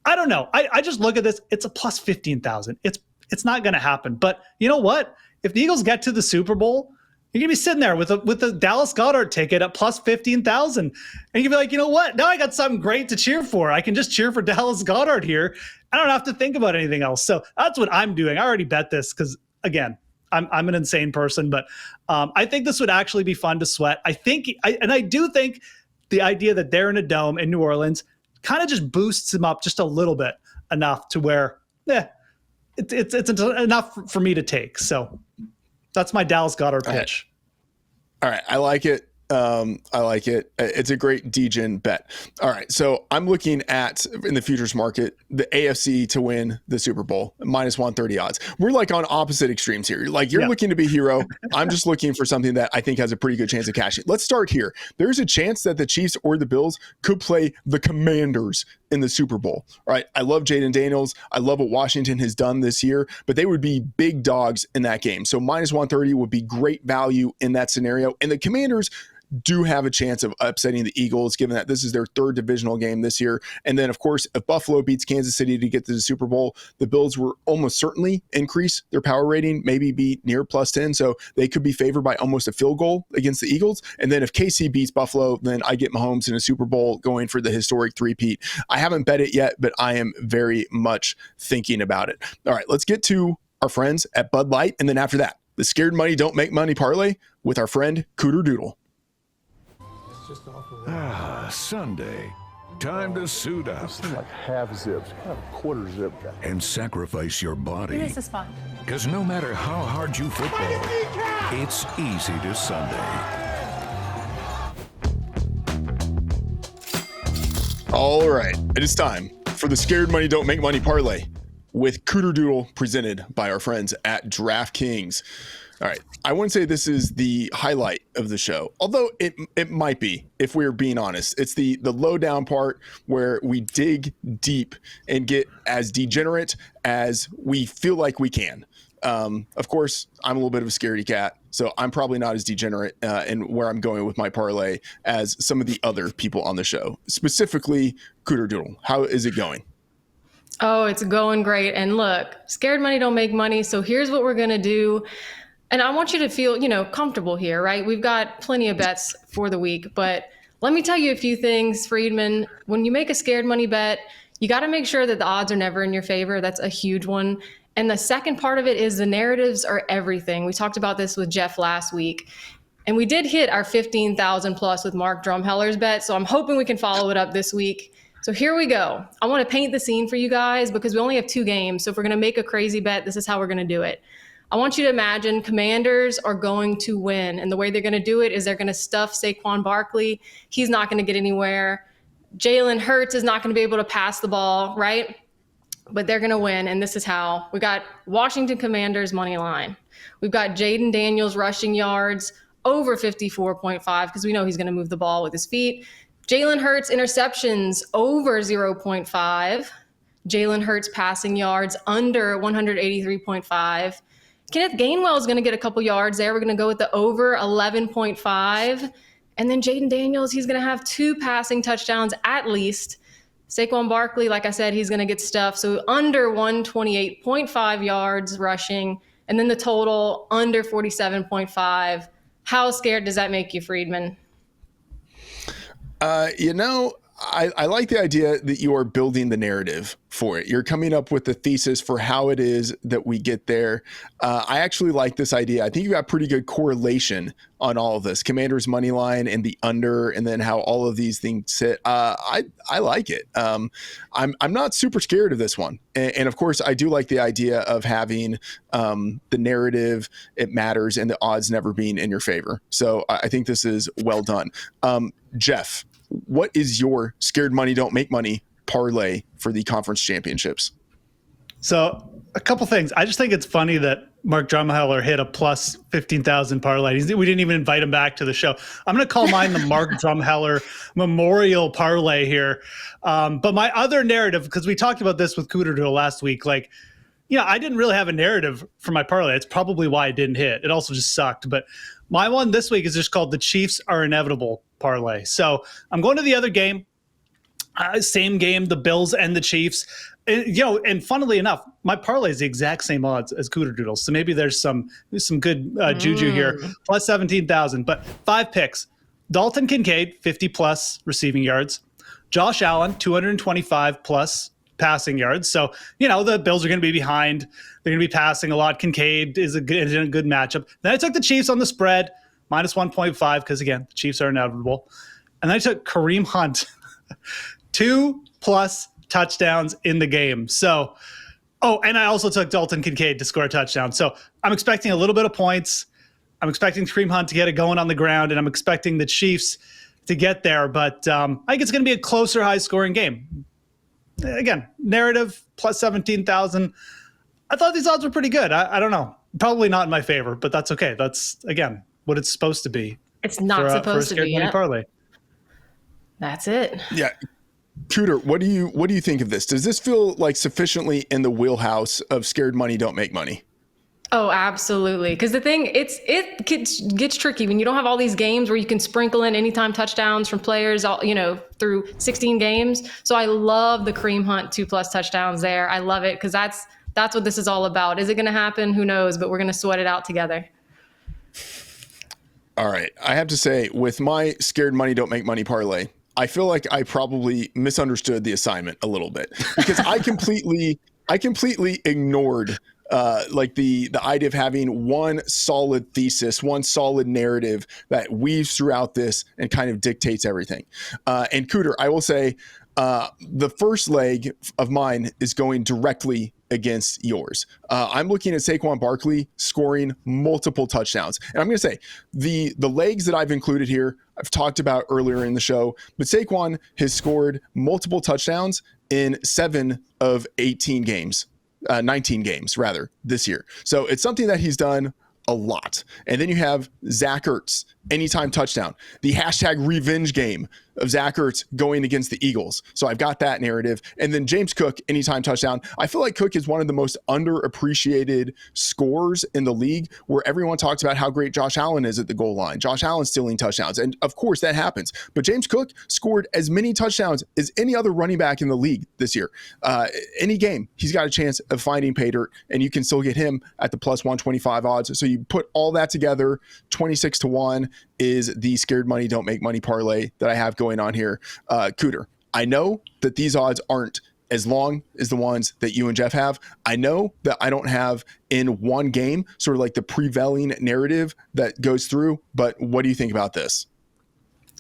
I don't know. I just look at this. It's a plus 15,000. It's not going to happen. But you know what? If the Eagles get to the Super Bowl, you're going to be sitting there with the Dallas Goedert ticket at plus 15,000. And you can be like, you know what? Now I got something great to cheer for. I can just cheer for Dallas Goedert here. I don't have to think about anything else. So that's what I'm doing. I already bet this because, again, I'm an insane person. But I think this would actually be fun to sweat. I do think the idea that they're in a dome in New Orleans kind of just boosts him up just a little bit, enough to where, it's enough for me to take. So that's my Dallas Goedert pitch. All right. I like it. It's a great degen bet. All right. So I'm looking at, in the futures market, the AFC to win the Super Bowl, minus 130 odds. We're like on opposite extremes here. Like you're looking to be hero. I'm just looking for something that I think has a pretty good chance of cashing. Let's start here. There's a chance that the Chiefs or the Bills could play the Commanders in the Super Bowl. All right. I love Jaden Daniels. I love what Washington has done this year, but they would be big dogs in that game. So minus 130 would be great value in that scenario. And the Commanders do have a chance of upsetting the Eagles, given that this is their third divisional game this year. And then, of course, if Buffalo beats Kansas City to get to the Super Bowl, the Bills will almost certainly increase their power rating, maybe be near +10. So they could be favored by almost a field goal against the Eagles. And then if KC beats Buffalo, then I get Mahomes in a Super Bowl going for the historic three-peat. I haven't bet it yet, but I am very much thinking about it. All right, let's get to our friends at Bud Light. And then after that, the Scared Money Don't Make Money parlay with our friend Cooterdoodle. Sunday. Time to suit up. This is like half zips, kind of a quarter zip. And sacrifice your body. This is fun. Because no matter how hard you football, it's easy to Sunday. All right, it is time for the Scared Money Don't Make Money parlay with Cooterdoodle, presented by our friends at DraftKings. All right, I wouldn't say this is the highlight of the show, although it might be, if we're being honest. It's the lowdown part where we dig deep and get as degenerate as we feel like we can. Of course, I'm a little bit of a scaredy cat, so I'm probably not as degenerate in where I'm going with my parlay as some of the other people on the show, specifically Cooterdoodle. How is it going? Oh, it's going great. And look, scared money don't make money. So here's what we're going to do. And I want you to feel, comfortable here, right? We've got plenty of bets for the week, but let me tell you a few things, Freedman. When you make a scared money bet, you got to make sure that the odds are never in your favor. That's a huge one. And the second part of it is the narratives are everything. We talked about this with Geoff last week, and we did hit our 15,000 plus with Mark Drumheller's bet. So I'm hoping we can follow it up this week. So here we go. I want to paint the scene for you guys because we only have 2 games. So if we're going to make a crazy bet, this is how we're going to do it. I want you to imagine Commanders are going to win. And the way they're going to do it is they're going to stuff Saquon Barkley. He's not going to get anywhere. Jalen Hurts is not going to be able to pass the ball, right? But they're going to win. And this is how. We got Washington Commanders money line. We've got Jaden Daniels rushing yards over 54.5 because we know he's going to move the ball with his feet. Jalen Hurts interceptions over 0.5. Jalen Hurts passing yards under 183.5. Kenneth Gainwell is going to get a couple yards there. We're going to go with the over 11.5. And then Jaden Daniels, he's going to have 2 passing touchdowns at least. Saquon Barkley, like I said, he's going to get stuffed. So under 128.5 yards rushing. And then the total under 47.5. How scared does that make you, Freedman? I like the idea that you are building the narrative for it. You're coming up with the thesis for how it is that we get there. I actually like this idea. I think you got pretty good correlation on all of this. Commanders money line and the under, and then how all of these things sit. I like it. I'm not super scared of this one. And of course, I do like the idea of having the narrative, it matters, and the odds never being in your favor. So I think this is well done. Geoff, what is your scared money don't make money parlay for the conference championships? So a couple things. I just think it's funny that Mark Drumheller hit a plus 15,000 parlay. We didn't even invite him back to the show. I'm going to call mine the Mark Drumheller Memorial Parlay here. But my other narrative, because we talked about this with Cooterdoodle last week, I didn't really have a narrative for my parlay. It's probably why it didn't hit. It also just sucked. But my one this week is just called the Chiefs Are Inevitable parlay. So I'm going to the other game, same game, the Bills and the Chiefs. And funnily enough, my parlay is the exact same odds as Cooterdoodle. So maybe there's some good juju here. Plus 17,000, but 5 picks. Dalton Kincaid, 50 plus receiving yards. Josh Allen, 225 plus passing yards. So, the Bills are going to be behind. They're going to be passing a lot. Kincaid is a good matchup. Then I took the Chiefs on the spread, minus 1.5, because, again, the Chiefs are inevitable. And then I took Kareem Hunt, 2+ touchdowns in the game. So, and I also took Dalton Kincaid to score a touchdown. So I'm expecting a little bit of points. I'm expecting Kareem Hunt to get it going on the ground, and I'm expecting the Chiefs to get there. But I think it's going to be a closer, high-scoring game. Again, narrative, plus 17,000. I thought these odds were pretty good. I don't know. Probably not in my favor, but that's okay. That's, again, what it's supposed to be. It's not supposed to be. Money parlay. That's it. Yeah. Cooter, what do you think of this? Does this feel like sufficiently in the wheelhouse of scared money don't make money? Oh, absolutely. Because the thing, it gets tricky when you don't have all these games where you can sprinkle in anytime touchdowns from players, through 16 games. So I love the Kareem Hunt 2+ touchdowns there. I love it because that's what this is all about. Is it going to happen? Who knows? But we're going to sweat it out together. All right. I have to say, with my scared money don't make money parlay, I feel like I probably misunderstood the assignment a little bit because I completely ignored the idea of having one solid thesis, one solid narrative that weaves throughout this and kind of dictates everything. And Cooter, I will say, the first leg of mine is going directly against yours. I'm looking at Saquon Barkley scoring multiple touchdowns. And I'm going to say the legs that I've included here, I've talked about earlier in the show, but Saquon has scored multiple touchdowns in 7 of 18 games, 19 games rather, this year. So it's something that he's done a lot. And then you have Zach Ertz, anytime touchdown, the hashtag revenge game of Zach Ertz going against the Eagles. So I've got that narrative. And then James Cook, anytime touchdown. I feel like Cook is one of the most underappreciated scorers in the league, where everyone talks about how great Josh Allen is at the goal line. Josh Allen stealing touchdowns. And of course that happens. But James Cook scored as many touchdowns as any other running back in the league this year. Any game, he's got a chance of finding pay dirt, and you can still get him at the plus 125 odds. So you put all that together, 26-1 is the scared money don't make money parlay that I have going on here. Cooter, I know that these odds aren't as long as the ones that you and Geoff have. I know that I don't have in one game sort of like the prevailing narrative that goes through, but what do you think about this?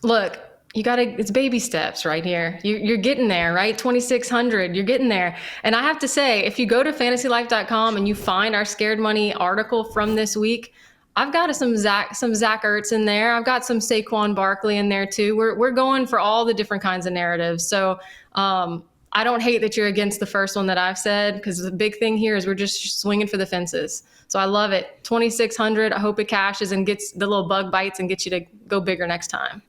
Look, it's baby steps right here. You're getting there, right? 2,600, you're getting there. And I have to say, if you go to fantasylife.com and you find our scared money article from this week, I've got some Zach Ertz in there. I've got some Saquon Barkley in there too. We're going for all the different kinds of narratives. So I don't hate that you're against the first one that I've said, because the big thing here is we're just swinging for the fences. So I love it. 2,600. I hope it cashes and gets the little bug bites and gets you to go bigger next time.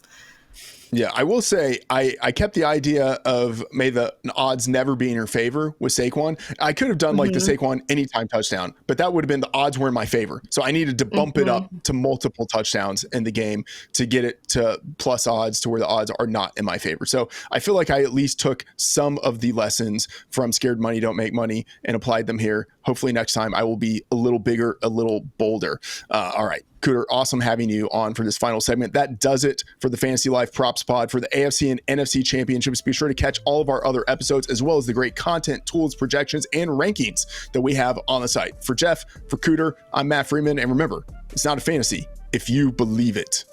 Yeah, I will say I kept the idea of may the odds never be in your favor with Saquon. I could have done like the Saquon anytime touchdown, but that would have been the odds were in my favor. So I needed to bump it up to multiple touchdowns in the game to get it to plus odds to where the odds are not in my favor. So I feel like I at least took some of the lessons from Scared Money Don't Make Money and applied them here. Hopefully next time I will be a little bigger, a little bolder. All right. Cooter, awesome having you on for this final segment. That does it for the Fantasy Life Props Pod for the AFC and NFC Championships. Be sure to catch all of our other episodes, as well as the great content, tools, projections, and rankings that we have on the site. For Geoff, for Cooter, I'm Matt Freedman. And remember, it's not a fantasy if you believe it.